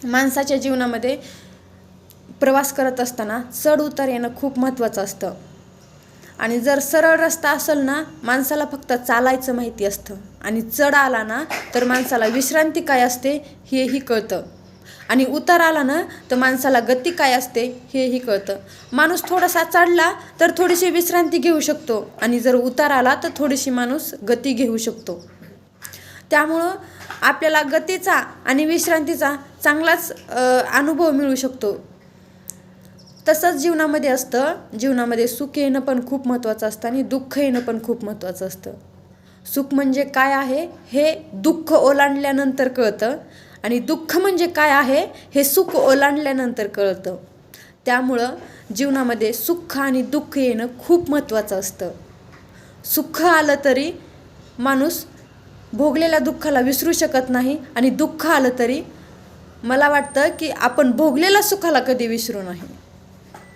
माणसाच्या जीवनामध्ये प्रवास करत असताना चढ उतार येणं खूप महत्त्वाचं असतं. आणि जर सरळ रस्ता असेल ना, माणसाला फक्त चालायचं माहिती असतं. आणि चढ आला ना तर माणसाला विश्रांती काय असते हेही कळतं. आणि उतार आला ना तर माणसाला गती काय असते हेही कळतं. माणूस थोडासा चढला तर थोडीशी विश्रांती घेऊ शकतो, आणि जर उतार आला तर थोडीशी माणूस गती घेऊ शकतो. त्यामुळं आपल्याला गतीचा आणि विश्रांतीचा चांगलाच अनुभव मिळू शकतो. तसंच जीवनामध्ये असतं. जीवनामध्ये सुख येणं पण खूप महत्त्वाचं असतं आणि दुःख येणं पण खूप महत्त्वाचं असतं. सुख म्हणजे काय आहे हे दुःख ओलांडल्यानंतर कळतं, आणि दुःख म्हणजे काय आहे हे सुख ओलांडल्यानंतर कळतं. त्यामुळं जीवनामध्ये सुख आणि दुःख येणं खूप महत्त्वाचं असतं. सुख आलं तरी माणूस भोगलेल्या दुःखाला विसरू शकत नाही, आणि दुःख आलं तरी मला वाटतं की आपण भोगलेल्या सुखाला कधी विसरू नाही.